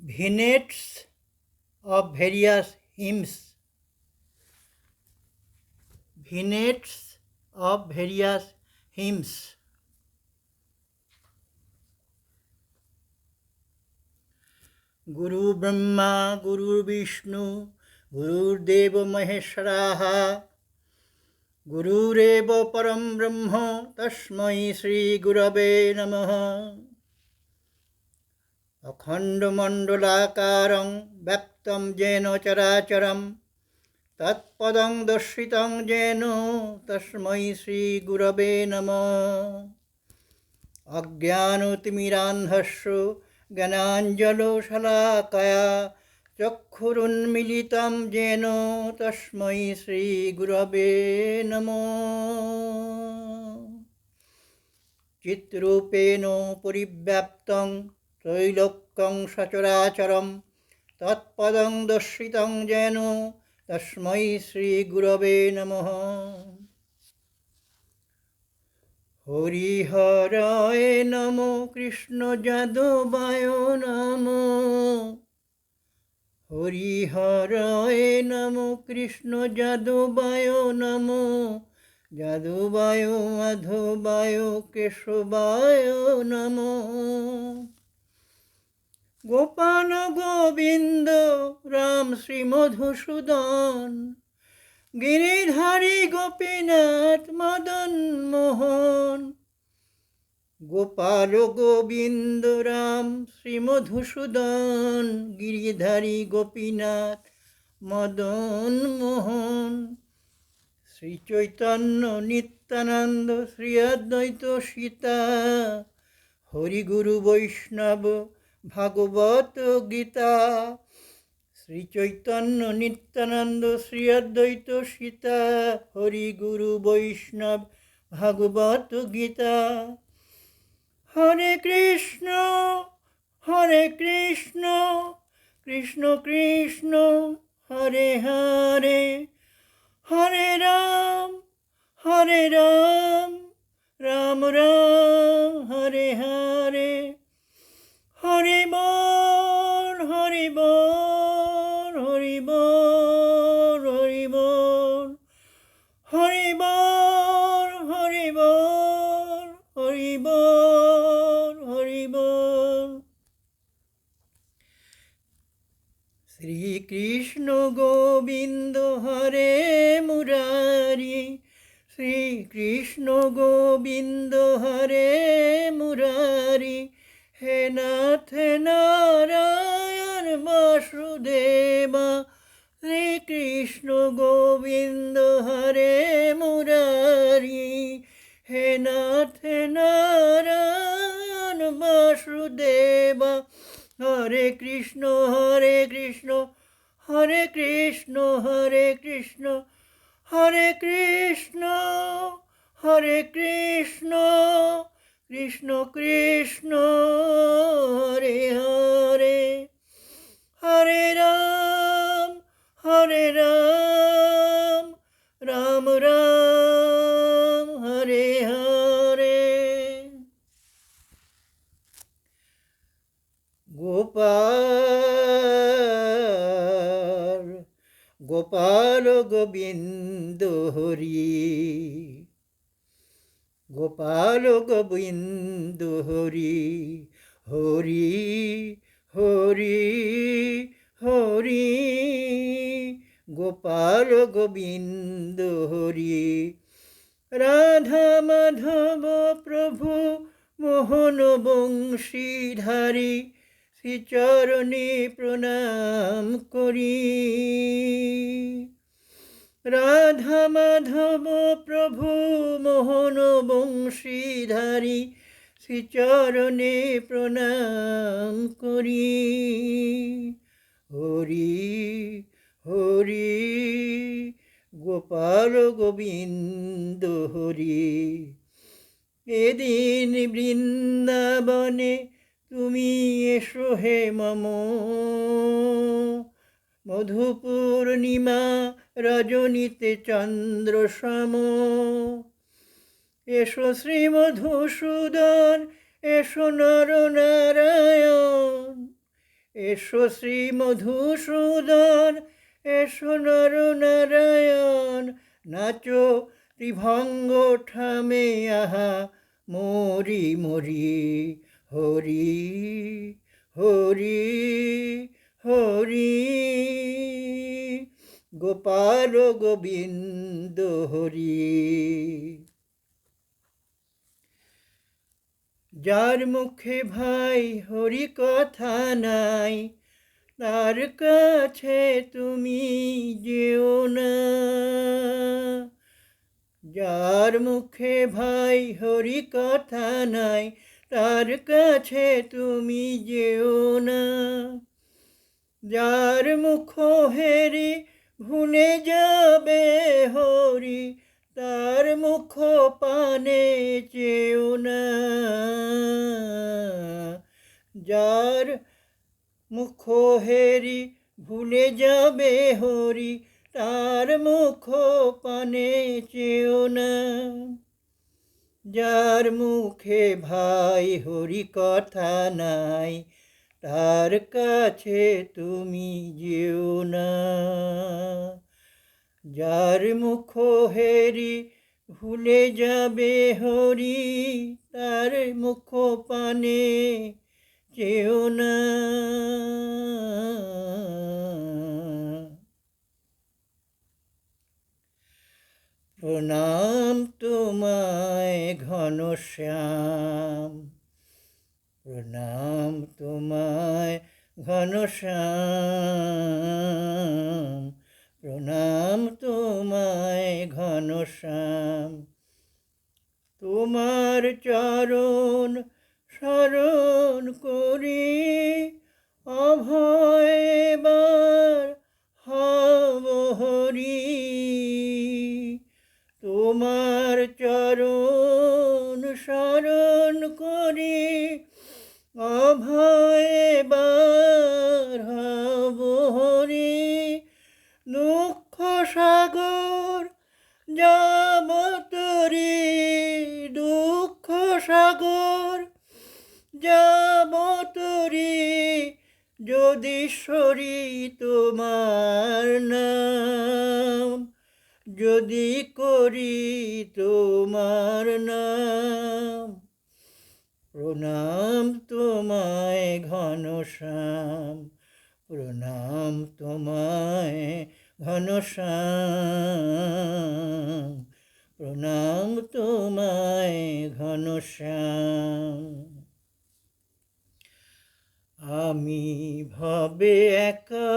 Vignettes of various hymns. Vignettes of various hymns. Guru Brahma, Guru Vishnu, Guru Deva Maheshwaraha, Guru Reva Param Brahma, Tasmai Sri Gurave Namaha. Akhanda Mandalakaram, Vyaptam Jena Characharam, Tatpadam Darshitam Jeno, Tasmai Sri Gurave Namaha. Ajnanotimirandhasya Gyananjalo Shalakaya Chakkhurunmilitam Jeno, Tasmai Sri Gurave Namaha. Chitrupeno Purivyaptam Trailokam Sacharacharam Tatpadam Darshitam Jeno, Tasmai Sri Gurave Namaha. Hari Haraya Namo, Krishna Jadavaya Namo. Hari Haraya Namo, Krishna Jadavaya Namo. Jadavaya Madhavaya Keshavaya Namo. Gopala Govinda Ram Sri Madhusudan, Giridhari Gopinath Madan Mohan. Gopala Govinda Ram Sri Madhusudan, Giridhari Gopinath Madan Mohan. Sri Chaitanya Nityananda Sri Advaita Sita, Hari Guru Vaishnava Bhagavad Gita. Sri Chaitanya Nityananda Sri Advaita Sita, Hari Guru Vaishnava Bhagavad Gita. Hare Krishna, Krishna Krishna, Hare Hare, Hare Ram, Ram Ram, Hare Hare. Hari Bol, Hari Bol, Hari Bol, Hari Bol. Hari Bol, Hari Bol, Hari Bol, Hari Bol. Sri Krishna Govinda Hare Murari, Sri Krishna Govinda Hare Murari. He Nath Narayan Vasudeva, Sri Krishna Govinda Hare Murari. He Nath Narayan Vasudeva, Hare Krishna, Hare Krishna, Hare Krishna, Hare Krishna, Hare Krishna, Hare Krishna, Krishna Krishna, Hare Hare, Hare Ram, Hare Ram, Ram Ram, Hare Hare. Gopal, Gopal Govinda Hari, Gopal Govinda Hari, Hari, Hari, Hari. Gopal Govinda Hari. Radha Madhava Prabhu Mohan Bangshidhari, Sri Charane Pranam Kori. Radha Madhava Prabhu Mohan Bangshidhari, Sri Charane Pranam Kori. Hari, Hari, Gopal Govinda Hari. এদিন বৃন্দাবনে তুমি এসো হে মম, মধুপূর্ণিমা রজনীতে চন্দ্র সম। এসো শ্রী মধুসূদন, এসো নর নারায়ণ, এসো শ্রী মধুসূদন, এসো নর নারায়ণ, নাচো ত্রিভঙ্গ ঠামে আহা মরি মরি, হরি হরি হরি, গোপাল গোবিন্দ হরি। যার মুখে ভাই হরি কথা নাই, তার কাছে তুমি যেও না। যার মুখে ভাই হরি কথা নাই, তার কাছে তুমি যেও না। যার মুখ হেরি ভুলে যাবে হরি, তার মুখ পানে চেও না। যার মুখ হেরি ভুলে যাবে হরি, তার মুখ পানে চেও না। যার মুখে ভাই হরি কথা নাই, তার কাছে তুমি যেও না। যার মুখ হেরি ভুলে যাবে হরি, তার মুখ পানে চেও না। প্রণাম তোমায় ঘনশ্যাম, প্রণাম তোমায় ঘনশ্যাম, প্রণাম তোমায় ঘনশ্যাম। তোমার চরণ শরণ করি, অভয় এবার হব হরি। তোমার চরণ শরণ করি, অভয় এবার হব হরি। দুঃখ সাগর যাব তরি, দুঃখ সাগর যাব তরি, যদি সরি তোমার নাম, যদি করি তোমার নাম। প্রণাম তোমায় ঘনশ্যাম, প্রণাম তোমায় ঘনশ্যাম, প্রণাম তোমায় ঘনশ্যাম। আমি ভবে একা,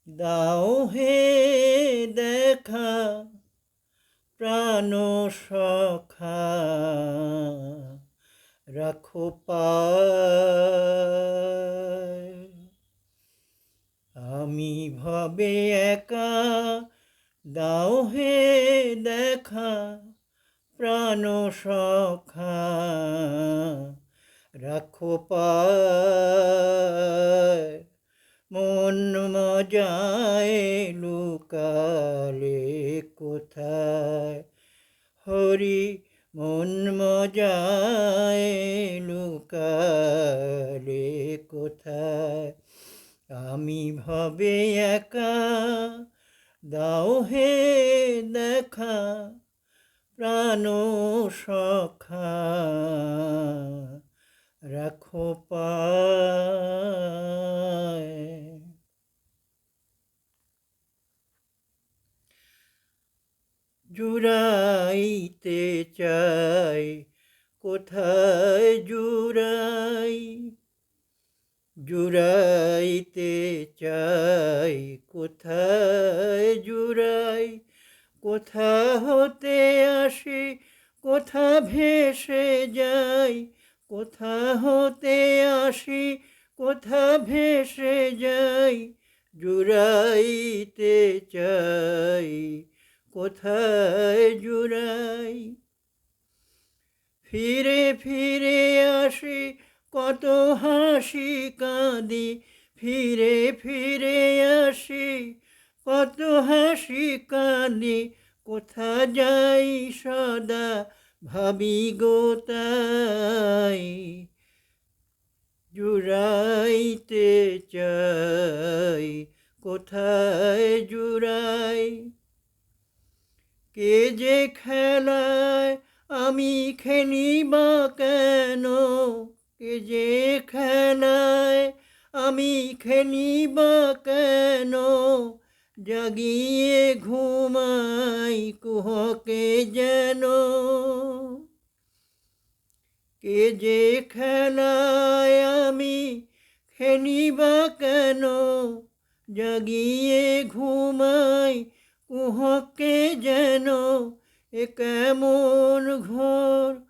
দাও হে দেখা, প্রাণ সখা রাখো পায়। আমি ভবে একা, দাও হে দেখা, প্রাণ সখা রাখো পায়। মন মজায় লুকালে কোথায় হরি, মন মজায় লুকালে কোথায়। আমি ভবে একা, দাও হে দেখা, প্রাণ সখা রাখো পায়। জুড়াইতে চাই, কোথায় জুড়াই, জুড়াইতে চাই, কোথায় জুড়াই। কোথা হতে আসি, কোথা ভেসে যাই, কোথা হতে আসি, কোথা ভেসে যাই। জুড়াইতে চাই, কোথায় জুড়াই। ফিরে ফিরে আসি, কত হাসি কাঁদি, ফিরে ফিরে আসি, কত হাসি কাঁদি। কোথা যাই সদা ভাবি গো তাই, জুড়াই কোথায় জুড়াই? কে যে খেলায় আমি খেলি বা কেন? কে যে খেলায় আমি খেলি বা কেন? জাগিয়ে ঘুমাই কুহকে যেন। কে যে খেলায় আমি খেলি বা কেন? জাগিয়ে ঘুমাই কুহকে যেন। এ কেমন ঘোর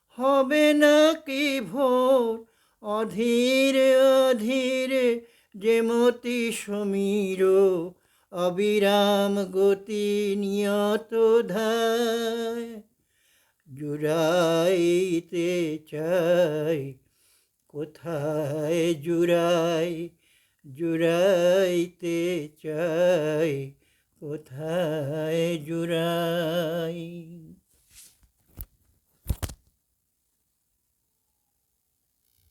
হবে নাকি ভোর? অধীর অধীর যে মতি সমীর, অবিরাম গতি নিয়ত ধায়। জুড়াইতে চাই, কোথায় জুড়াই? জুড়াইতে চাই, কোথায় জুড়াই?